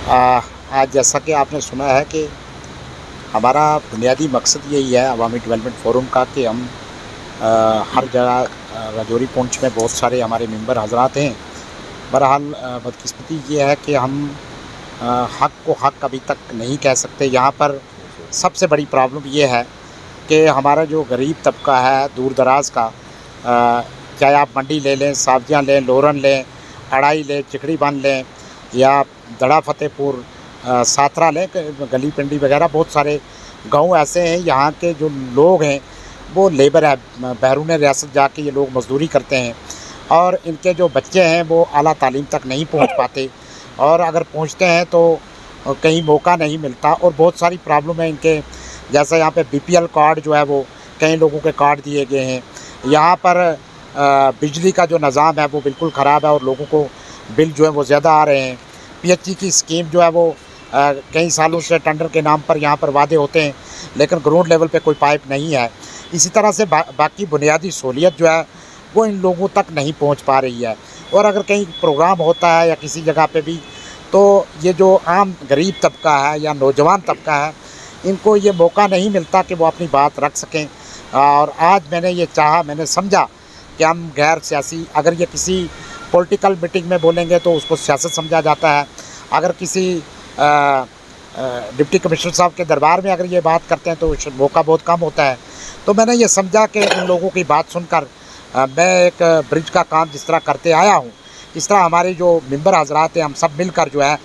आज जैसा कि आपने सुना है कि हमारा बुनियादी मकसद यही है अवामी डेवलपमेंट फ़ोरम का कि हम हर जगह राजौरी पुंछ में बहुत सारे हमारे मेंबर हजरात हैं। बहरहाल बदकिस्मती ये है कि हम हक़ को हक़ अभी तक नहीं कह सकते। यहाँ पर सबसे बड़ी प्रॉब्लम ये है कि हमारा जो गरीब तबका है दूर दराज का, चाहे आप मंडी ले लें, सब्जियाँ लें, लोरन लें, अड़ाई लें, चिकड़ी बन लें या दड़ा फतेहपुर, साथरा लें, गली पिंडी वगैरह बहुत सारे गाँव ऐसे हैं। यहाँ के जो लोग हैं वो लेबर है, बैरून रियासत जाके ये लोग मज़दूरी करते हैं और इनके जो बच्चे हैं वो आला तालीम तक नहीं पहुँच पाते और अगर पहुँचते हैं तो कहीं मौका नहीं मिलता और बहुत सारी प्रॉब्लम है इनके। जैसे यहाँ पे बीपीएल कार्ड जो है वो कई लोगों के कार्ड दिए गए हैं। यहाँ पर बिजली का जो निज़ाम है वो बिल्कुल ख़राब है और लोगों को बिल जो है वो ज़्यादा आ रहे हैं। पीएचई की स्कीम जो है वो कई सालों से टेंडर के नाम पर यहाँ पर वादे होते हैं लेकिन ग्राउंड लेवल पे कोई पाइप नहीं है। इसी तरह से बाकी बुनियादी सहूलियत जो है वो इन लोगों तक नहीं पहुँच पा रही है और अगर कहीं प्रोग्राम होता है या किसी जगह पे भी तो ये जो आम गरीब तबका है या नौजवान तबका है इनको ये मौका नहीं मिलता कि वो अपनी बात रख सकें। और आज मैंने समझा कि हम गैर सियासी, अगर ये किसी पॉलिटिकल मीटिंग में बोलेंगे तो उसको सियासत समझा जाता है, अगर किसी डिप्टी कमिश्नर साहब के दरबार में अगर ये बात करते हैं तो मौका बहुत कम होता है। तो मैंने ये समझा कि उन लोगों की बात सुनकर मैं एक ब्रिज का काम जिस तरह करते आया हूँ इस तरह हमारे जो मेंबर हजरात हैं हम सब मिलकर जो है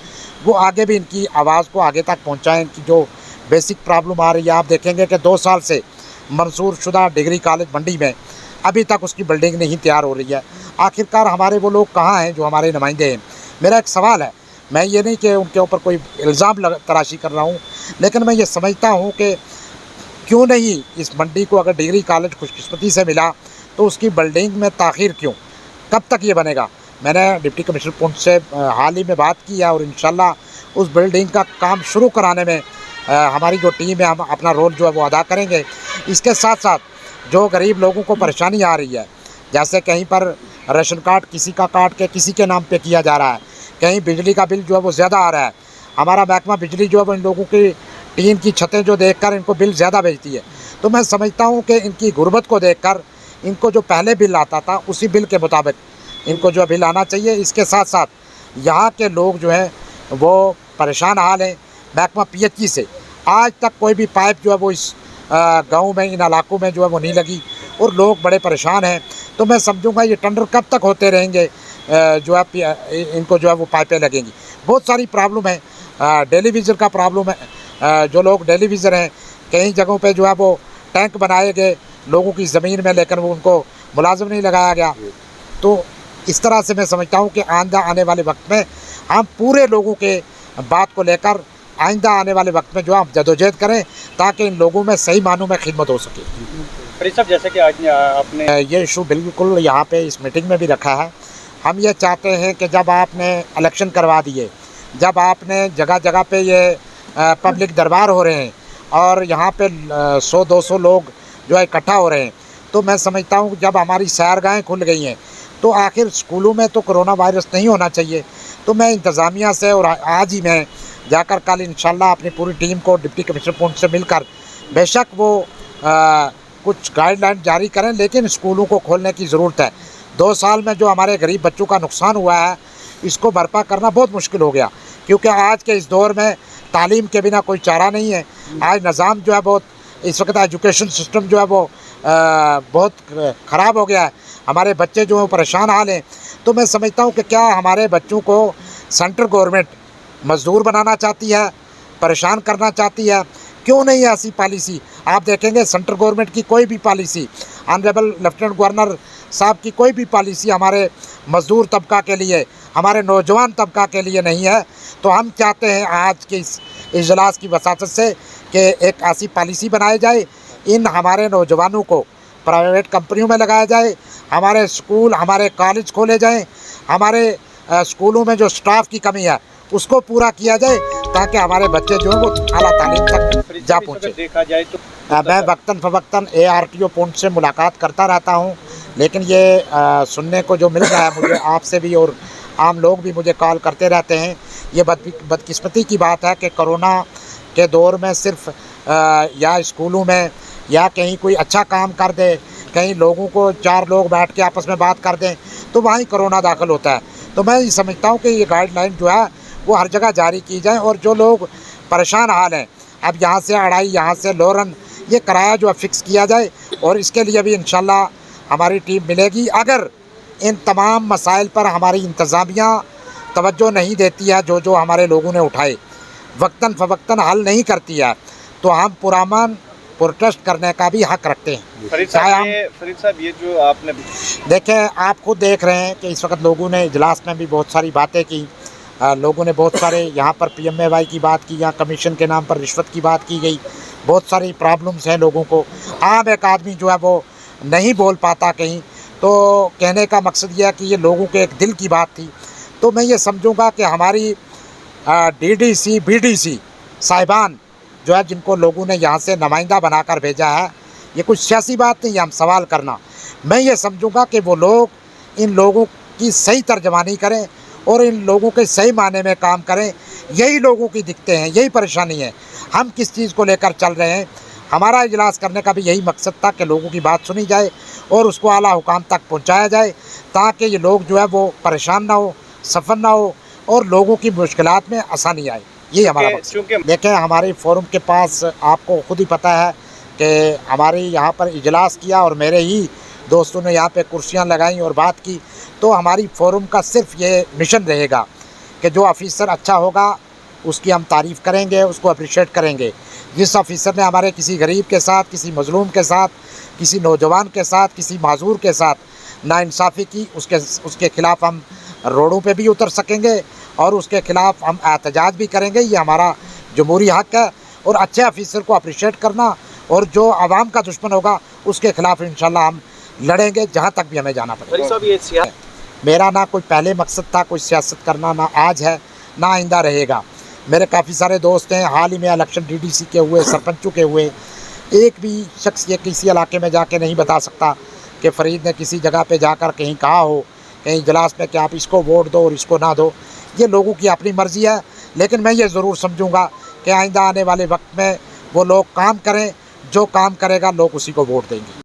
वो आगे भी इनकी आवाज़ को आगे तक पहुँचाएँ। इनकी जो बेसिक प्रॉब्लम आ रही है, आप देखेंगे कि 2 साल से मंजूर शुदा डिग्री कॉलेज मंडी में अभी तक उसकी बिल्डिंग नहीं तैयार हो रही है। आखिरकार हमारे वो लोग कहाँ हैं जो हमारे नुमाइंदे हैं? मेरा एक सवाल है, मैं ये नहीं कि उनके ऊपर कोई इल्ज़ाम तराशी कर रहा हूँ, लेकिन मैं ये समझता हूँ कि क्यों नहीं इस मंडी को अगर डिग्री कॉलेज खुशकिस्मती से मिला तो उसकी बिल्डिंग में ताख़ीर क्यों? कब तक ये बनेगा? मैंने डिप्टी कमिश्नर पुंछ से हाल ही में बात की है और इंशाल्लाह उस बिल्डिंग का काम शुरू कराने में हमारी जो टीम है हम अपना रोल जो है वो अदा करेंगे। इसके साथ साथ जो गरीब लोगों को परेशानी आ रही है, जैसे कहीं पर राशन कार्ड किसी का काट के किसी के नाम पे किया जा रहा है, कहीं बिजली का बिल जो है वो ज़्यादा आ रहा है, हमारा महकमा बिजली जो है वो इन लोगों की टीन की छतें जो देखकर इनको बिल ज़्यादा भेजती है। तो मैं समझता हूँ कि इनकी गुर्बत को देखकर इनको जो पहले बिल आता था उसी बिल के मुताबिक इनको जो बिल आना चाहिए। इसके साथ साथ यहाँ के लोग जो हैं वो परेशान हाल हैं। महकमा पीएचई से आज तक कोई भी पाइप जो है वो इस गाँव में, इन इलाकों में जो है वो नहीं लगी और लोग बड़े परेशान हैं। तो मैं समझूंगा ये टेंडर कब तक होते रहेंगे जो है इनको जो है वो पाइपें लगेंगी। बहुत सारी प्रॉब्लम है, टेलीविज़न का प्रॉब्लम है। जो लोग टेलीविज़न हैं कई जगहों पे जो है वो टैंक बनाए गए लोगों की ज़मीन में, लेकिन वो उनको मुलाजिम नहीं लगाया गया। तो इस तरह से मैं समझता हूँ कि आने वाले वक्त में हम पूरे लोगों के बात को लेकर आइंदा आने वाले वक्त में जो हम जदोजहद करें ताकि इन लोगों में सही मानों में खिदमत हो सके। फरीद साहब, जैसे कि आज आपने ये इशू बिल्कुल यहाँ पे इस मीटिंग में भी रखा है। हम ये चाहते हैं कि जब आपने इलेक्शन करवा दिए, जब आपने जगह जगह पे ये पब्लिक दरबार हो रहे हैं और यहाँ पे 100-200 लोग जो है इकट्ठा हो रहे हैं, तो मैं समझता हूँ जब हमारी सैरगाहें खुल गई हैं तो आखिर स्कूलों में तो कोरोना वायरस नहीं होना चाहिए। तो मैं इंतज़ामिया से और आज ही मैं जाकर कल इंशाल्लाह अपनी पूरी टीम को डिप्टी कमिश्नर पुंछ से मिलकर बेशक वो कुछ गाइडलाइन जारी करें, लेकिन स्कूलों को खोलने की ज़रूरत है। 2 साल में जो हमारे गरीब बच्चों का नुकसान हुआ है इसको भरपा करना बहुत मुश्किल हो गया, क्योंकि आज के इस दौर में तालीम के बिना कोई चारा नहीं है। आज निज़ाम जो है बहुत, इस वक्त एजुकेशन सिस्टम जो है वो बहुत ख़राब हो गया है। हमारे बच्चे जो हैं परेशान हाल हैं। तो मैं समझता हूँ कि क्या हमारे बच्चों को सेंट्रल गवर्नमेंट मज़दूर बनाना चाहती है, परेशान करना चाहती है? क्यों नहीं है ऐसी पॉलिसी? आप देखेंगे सेंट्रल गवर्नमेंट की कोई भी पॉलिसी, ऑनरेबल लेफ्टिनेंट गवर्नर साहब की कोई भी पॉलिसी हमारे मज़दूर तबका के लिए, हमारे नौजवान तबका के लिए नहीं है। तो हम चाहते हैं आज के इस इजलास की वसातत से कि एक ऐसी पॉलिसी बनाई जाए, इन हमारे नौजवानों को प्राइवेट कंपनियों में लगाया जाए, हमारे स्कूल, हमारे कॉलेज खोले जाएँ, हमारे स्कूलों में जो स्टाफ की कमी है उसको पूरा किया जाए ताकि हमारे बच्चे जो हैं वो आला तालीम तक जा पहुँचे। देखा जाए तो मैं वक्तन फ़वक्तन ARTO पुंछ से मुलाकात करता रहता हूँ, लेकिन ये सुनने को जो मिल रहा है मुझे आपसे भी और आम लोग भी मुझे कॉल करते रहते हैं, ये बदकिस्मती की बात है कि कोरोना के दौर में सिर्फ या स्कूलों में या कहीं कोई अच्छा काम कर दे, कहीं लोगों को 4 लोग बैठ के आपस में बात कर दें तो वहीं कोरोना दाखिल होता है। तो मैं ये समझता हूँ कि ये गाइडलाइन जो है वो हर जगह जारी की जाए और जो लोग परेशान हाल हैं, अब यहाँ से अड़ाई, यहाँ से लोरन, ये किराया जो है फ़िक्स किया जाए और इसके लिए भी इंशाल्लाह हमारी टीम मिलेगी। अगर इन तमाम मसाइल पर हमारी इंतज़ामिया तवज्जो नहीं देती है, जो हमारे लोगों ने उठाए वक्तन फ़वक्तन हल नहीं करती है, तो हम पुरअमन प्रोटेस्ट करने का भी हक रखते हैं। फरीद साहब ये जो आपने देखें, आप खुद देख रहे हैं कि इस वक्त लोगों ने इजलास में भी बहुत सारी बातें की, लोगों ने बहुत सारे यहाँ पर PMAY की बात की, यहाँ कमीशन के नाम पर रिश्वत की बात की गई, बहुत सारी प्रॉब्लम्स हैं लोगों को। आम एक आदमी जो है वो नहीं बोल पाता कहीं, तो कहने का मकसद यह है कि ये लोगों के एक दिल की बात थी। तो मैं ये समझूंगा कि हमारी DDC BDC साहिबान जो है, जिनको लोगों ने यहाँ से नुमाइंदा बनाकर भेजा है, ये कुछ सियासी बात नहीं है हम सवाल करना। मैं ये समझूंगा कि वो लोग इन लोगों की सही तर्जमानी करें और इन लोगों के सही माने में काम करें। यही लोगों की दिक्कतें हैं, यही परेशानी है। हम किस चीज़ को लेकर चल रहे हैं, हमारा इजलास करने का भी यही मकसद था कि लोगों की बात सुनी जाए और उसको आला हुकाम तक पहुँचाया जाए, ताकि ये लोग जो है वो परेशान ना हो, सफ़र ना हो और लोगों की मुश्किलात में आसानी आए। ये हमारा मकसद। देखें, हमारे फोरम के पास आपको खुद ही पता है कि हमारे यहाँ पर इजलास किया और मेरे ही दोस्तों ने यहाँ पे कुर्सियाँ लगाई और बात की। तो हमारी फोरम का सिर्फ ये मिशन रहेगा कि जो ऑफिसर अच्छा होगा उसकी हम तारीफ़ करेंगे, उसको अप्रिशिएट करेंगे। जिस ऑफिसर ने हमारे किसी गरीब के साथ, किसी मजलूम के साथ, किसी नौजवान के साथ, किसी माजूर के साथ नाइंसाफ़ी की, उसके ख़िलाफ़ हम रोडों पे भी उतर सकेंगे और उसके ख़िलाफ़ हम एहतजाज भी करेंगे। ये हमारा जमहूरी हक़ है। और अच्छे ऑफिसर को अप्रिशिएट करना और जो आवाम का दुश्मन होगा उसके ख़िलाफ़ इंशाल्लाह हम लड़ेंगे, जहाँ तक भी हमें जाना पड़ेगा। मेरा ना कोई पहले मकसद था कोई सियासत करना, ना आज है ना आइंदा रहेगा। मेरे काफ़ी सारे दोस्त हैं, हाल ही में इलेक्शन DDC के हुए, सरपंचों के हुए। एक भी शख्स ये किसी इलाके में जाके नहीं बता सकता कि फ़रीद ने किसी जगह पे जाकर कहीं कहा हो, कहीं इजलास में कि आप इसको वोट दो और इसको ना दो। ये लोगों की अपनी मर्ज़ी है, लेकिन मैं ये ज़रूर समझूंगा कि आइंदा आने वाले वक्त में वो लोग काम करें, जो काम करेगा लोग उसी को वोट देंगे।